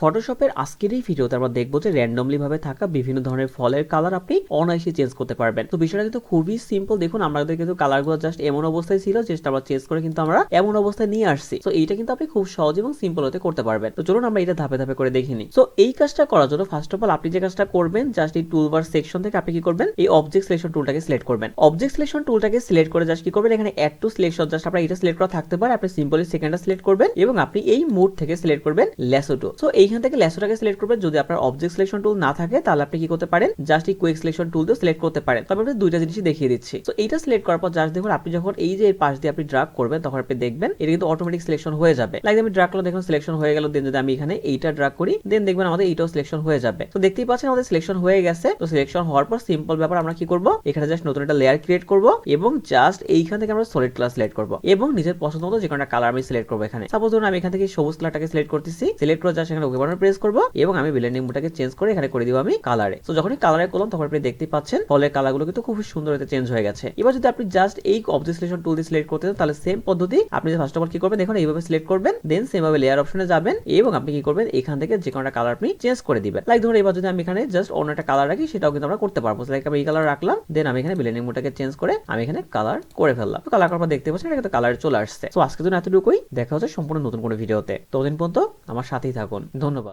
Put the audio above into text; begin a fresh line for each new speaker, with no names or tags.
ফটোশপের আজকের এই ভিডিওতে আমরা দেখবো যে র্যান্ডমলি ভাবে থাকা বিভিন্ন ধরনের ফলের কালার আপনি অনায়াসে চেঞ্জ করতে পারবেন। তো বিষয়টা কিন্তু খুবই সিম্পল। দেখুন আমাদের কিন্তু কালারগুলো জাস্ট এমন অবস্থায় ছিল, যেটা আমরা চেঞ্জ করে কিন্তু আমরা এমন অবস্থায় নিয়ে আসছি। তো এইটা কিন্তু আপনি খুব সহজ এবং সিম্পল হতে করতে পারবেন। তো চলুন আমরা এটা ধাপে ধাপে করে দেখে নিই। তো এই কাজটা করার জন্য ফার্স্ট অফ অল আপনি যে কাজটা করবেন, জাস্ট এই টুলবার সেকশন থেকে আপনি কি করবেন, এই অবজেক্ট সিলেকশন টুলটাকে সিলেক্ট করবেন। অবজেক্ট সিলেকশন টুলটাকে সিলেক্ট করে জাস্ট কি করবেন, এখানে অ্যাড টু সিলেকশন, জাস্ট আপনার এটা সিলেক্ট করা থাকতে পারে, আপনি সিম্পলি সেকেন্ডটা সিলেক্ট করবেন এবং আপনি এই মোড থেকে সিলেক্ট করবেন ল্যাসো টুল। সো এইখান থেকে ল্যাসোটাকে সিলেক্ট করবেন। যদি আপনার অবজেক্ট সিলেকশন টুল না থাকে তাহলে আপনি কি করতে পারেন, জাস্ট এই কুইক সিলেকশন টুল দিয়ে সিলেক্ট করতে পারেন। তবে আমি দুইটা জিনিসই দেখিয়ে দিচ্ছি। তো এইটা সিলেক্ট করার পর জাস্ট দেখুন, আপনি যখন এই যে পাশ দিয়ে আপনি ড্র্যাগ করবেন তখন আপনি দেখবেন এটা কিন্তু অটোমেটিক সিলেকশন হয়ে যাবে। লাইক আমি ড্র্যাগ করলে দেখুন সিলেকশন হয়ে গেল। দেন যদি আমি এখানে এইটা ড্র্যাগ করি, দেন দেখবেন আমাদের এইটাও সিলেকশন হয়ে যাবে। তো দেখতেই পাচ্ছেন আমাদের সিলেকশন হয়ে গেছে। তো সিলেকশন হওয়ার পর সিম্পল ব্যাপার, আমরা কি করব, এখানে জাস্ট নতুন একটা লেয়ার ক্রিয়েট করব এবং জাস্ট এইখান থেকে আমরা সলিড কালার সিলেক্ট করব এবং নিজের পছন্দ মতো যে কোনো একটা কালার আমি সিলেক্ট করব। এখানে সাপোজ ধরুন আমি এখান থেকে সবুজ কালারটাকে সিলেক্ট করতেছি। সিলেক্ট করে জাস্ট এখানে ওকে বাটন প্রেস করব এবং আমি ব্লেন্ডিং মোডটাকে চেঞ্জ করে এখানে করে দিব আমি কালারে। তো যখনই কালারে করলাম তখন আপনি দেখতেই পাচ্ছেন ফলের কালারগুলো কিন্তু খুব সুন্দর হতে চেঞ্জ হয়ে গেছে। এবার যদি আপনি জাস্ট এই অবজেক্ট সিলেকশন টুল দিয়ে সিলেক্ট করতে চান তাহলে সেম পদ্ধতি আপনি ফার্স্ট অফ অল কি করবেন, দেখুন এইভাবে সিলেক্ট করবেন, দেন সেম ভাবে লেয়ার অপশনে যাবেন এবং আপনি কি করবেন, এখান থেকে যে কোনো একটা কালার আপনি চেঞ্জ করে দিবেন। লাইক ধরুন এবার যদি আমি এখানে জাস্ট অন্য একটা কালার রাখি, সেটাও কিন্তু আমরা করতে পারবো। লাইক আমি এই কালার রাখলাম, দেন আমি এখানে ব্লেন্ডিং মোডটাকে চেঞ্জ করে আমি এখানে কালার করে ফেললাম। তো কালার করার পর দেখতে পাচ্ছেন এটা কিন্তু কালার চলে আসছে। তো আজকের জন্য এতটুকুই, দেখা হচ্ছে সম্পূর্ণ নতুন কোনো ভিডিওতে। ততদিন পর্যন্ত আমার সাথেই থাকুন। ধন্যবাদ।